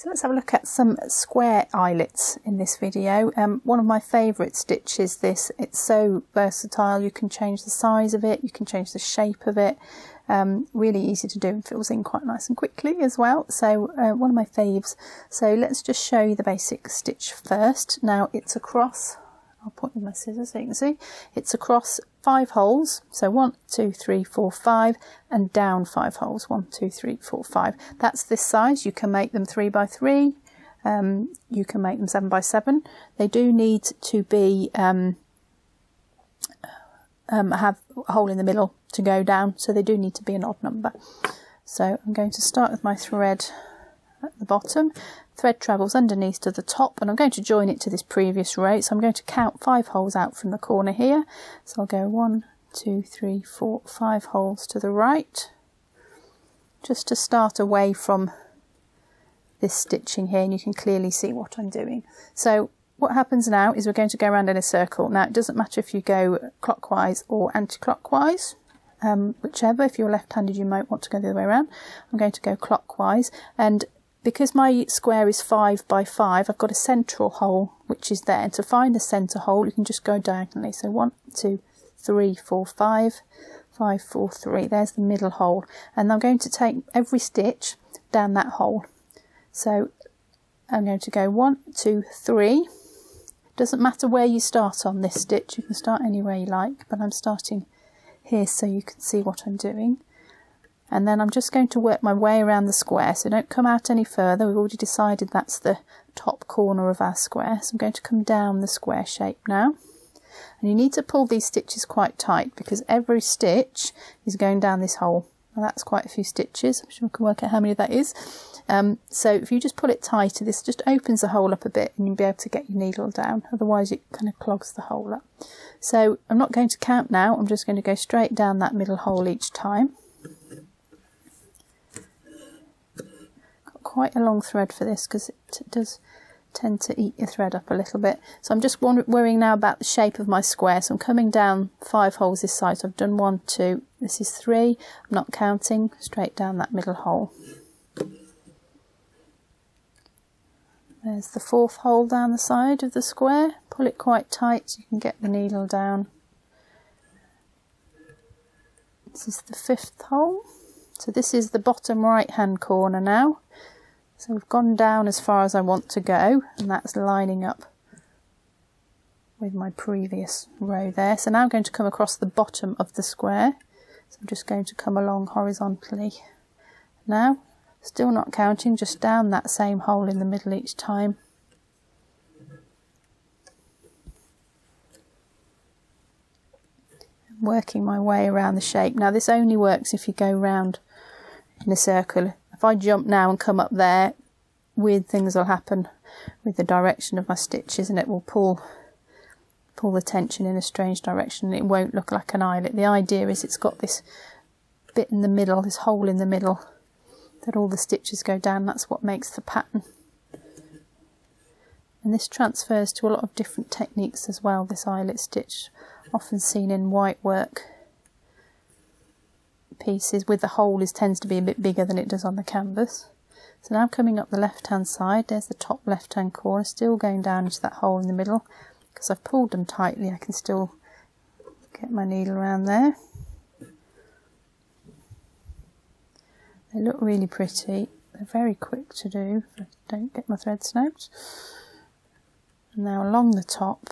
So let's have a look at some square eyelets in this video. One of my favourite stitches this. It's so versatile. You can change the size of it, you can change the shape of it. Really easy to do and fills in quite nice and quickly as well. So one of my faves. So let's just show you the basic stitch first. Now it's across, I'll put in my scissors so you can see, it's across 5 holes, so 1, 2, 3, 4, 5, and down 5 holes, 1, 2, 3, 4, 5. That's this size. You can make them 3 by 3, you can make them 7 by 7. They do need to be have a hole in the middle to go down, so they do need to be an odd number. So I'm going to start with my thread at the bottom. Thread travels underneath to the top, and I'm going to join it to this previous row, so I'm going to count 5 holes out from the corner here. So I'll go 1, 2, 3, 4, 5 holes to the right, just to start away from this stitching here, and you can clearly see what I'm doing. So what happens now is we're going to go around in a circle. Now it doesn't matter if you go clockwise or anti-clockwise, whichever. If you're left-handed you might want to go the other way around. I'm going to go clockwise, and because my square is 5 by 5, I've got a central hole which is there. And to find the centre hole, you can just go diagonally. So 1, 2, 3, 4, 5, 5, 4, 3. There's the middle hole. And I'm going to take every stitch down that hole. So I'm going to go 1, 2, 3. Doesn't matter where you start on this stitch. You can start anywhere you like, but I'm starting here so you can see what I'm doing. And then I'm just going to work my way around the square, so don't come out any further. We've already decided that's the top corner of our square, so I'm going to come down the square shape now. And you need to pull these stitches quite tight because every stitch is going down this hole. Now that's quite a few stitches. I'm sure we can work out how many that is. So if you just pull it tighter, this just opens the hole up a bit and you'll be able to get your needle down. Otherwise it kind of clogs the hole up. So I'm not going to count now. I'm just going to go straight down that middle hole each time. Quite a long thread for this because it does tend to eat your thread up a little bit. So I'm just worrying now about the shape of my square. So I'm coming down 5 holes this side. So I've done 1, 2, this is 3. I'm not counting, straight down that middle hole. There's the 4th hole down the side of the square. Pull it quite tight so you can get the needle down. This is the 5th hole. So this is the bottom right hand corner now. So we've gone down as far as I want to go, and that's lining up with my previous row there. So now I'm going to come across the bottom of the square. So I'm just going to come along horizontally. Now, still not counting, just down that same hole in the middle each time. Working my way around the shape. Now this only works if you go round in a circle. If I jump now and come up there, weird things will happen with the direction of my stitches, and it will pull the tension in a strange direction, and it won't look like an eyelet. The idea is it's got this bit in the middle, this hole in the middle, that all the stitches go down. That's what makes the pattern. And this transfers to a lot of different techniques as well, this eyelet stitch, often seen in white work pieces with the hole tends to be a bit bigger than it does on the canvas. So now coming up the left hand side, there's the top left hand corner, still going down into that hole in the middle. Because I've pulled them tightly, I can still get my needle around there. They look really pretty, they're very quick to do if I don't get my thread snapped. And now along the top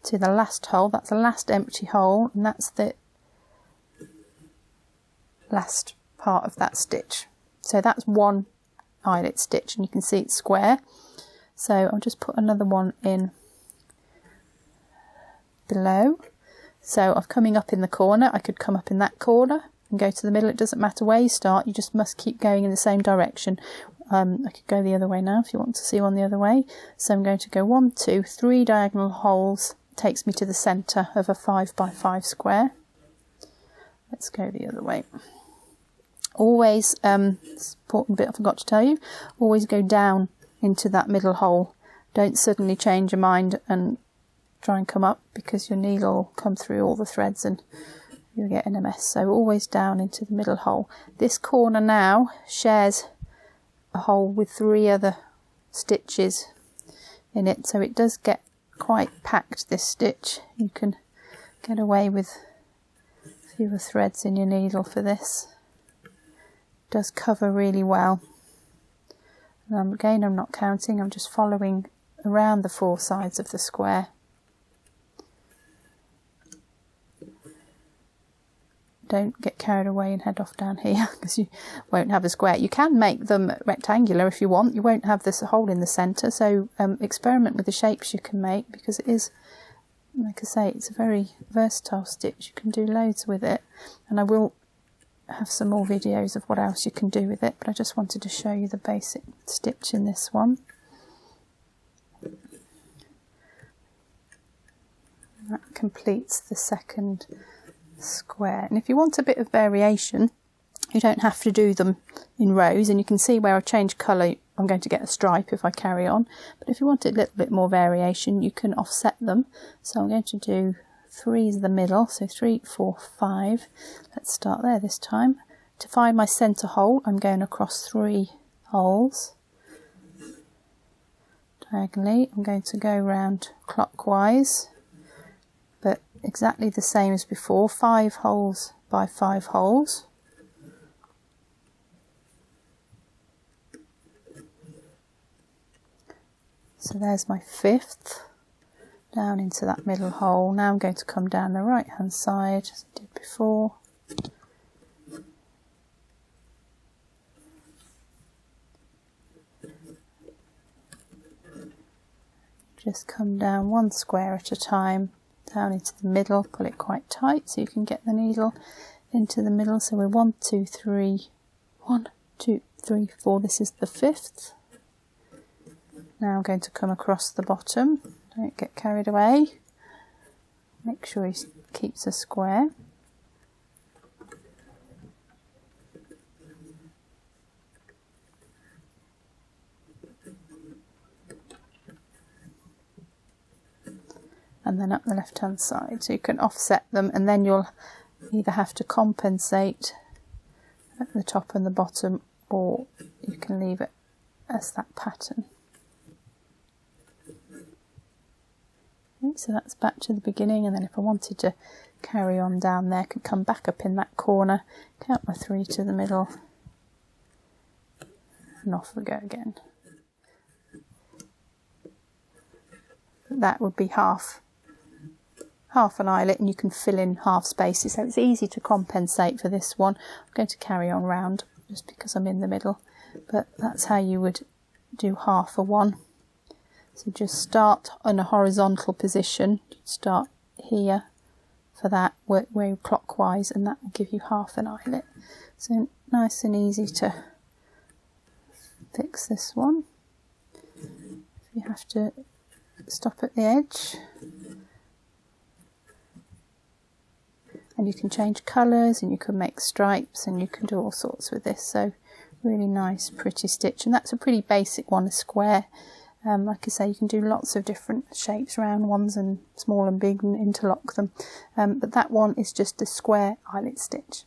to the last hole, that's the last empty hole, and that's the last part of that stitch. So that's one eyelet stitch, and you can see it's square. So I'll just put another one in below. So I'm coming up in the corner. I could come up in that corner and go to the middle. It doesn't matter where you start, you just must keep going in the same direction. I could go the other way now if you want to see one the other way. So I'm going to go 1, 2, 3 diagonal holes. Takes me to the centre of a 5 by 5 square. Let's go the other way. Always, this important bit I forgot to tell you, always go down into that middle hole. Don't suddenly change your mind and try and come up, because your needle will come through all the threads and you'll get in a mess. So always down into the middle hole. This corner now shares a hole with 3 other stitches in it, so it does get quite packed, this stitch. You can get away with fewer threads in your needle for this. It does cover really well. And again, I'm not counting, I'm just following around the 4 sides of the square. Don't get carried away and head off down here, because you won't have a square. You can make them rectangular if you want. You won't have this hole in the centre, so experiment with the shapes you can make, because it is, like I say, it's a very versatile stitch. You can do loads with it, and I will have some more videos of what else you can do with it, but I just wanted to show you the basic stitch in this one. That completes the second square. And if you want a bit of variation, you don't have to do them in rows, and you can see where I change colour, I'm going to get a stripe if I carry on. But if you want a little bit more variation, you can offset them. So I'm going to do 3 is the middle, so 3, 4, 5. Let's start there this time. To find my centre hole, I'm going across 3 holes diagonally. I'm going to go round clockwise, but exactly the same as before, 5 holes by 5 holes. So there's my 5th, down into that middle hole. Now I'm going to come down the right hand side as I did before. Just come down 1 square at a time, down into the middle, pull it quite tight so you can get the needle into the middle. So we're 1, 2, 3, 1, 2, 3, 4, this is the 5th. Now I'm going to come across the bottom, don't get carried away, make sure he keeps a square. And then up the left hand side, so you can offset them, and then you'll either have to compensate at the top and the bottom, or you can leave it as that pattern. Okay, so that's back to the beginning, and then if I wanted to carry on down there, I could come back up in that corner, count my 3 to the middle, and off we go again. That would be half an eyelet, and you can fill in half spaces, so it's easy to compensate for this one. I'm going to carry on round just because I'm in the middle, but that's how you would do half a one. So just start in a horizontal position, start here for that, work way clockwise, and that will give you half an eyelet. So nice and easy to fix this one. You have to stop at the edge, and you can change colours, and you can make stripes, and you can do all sorts with this. So really nice, pretty stitch, and that's a pretty basic one, a square. Like I say, you can do lots of different shapes, round ones and small and big, and interlock them. But that one is just a square eyelet stitch.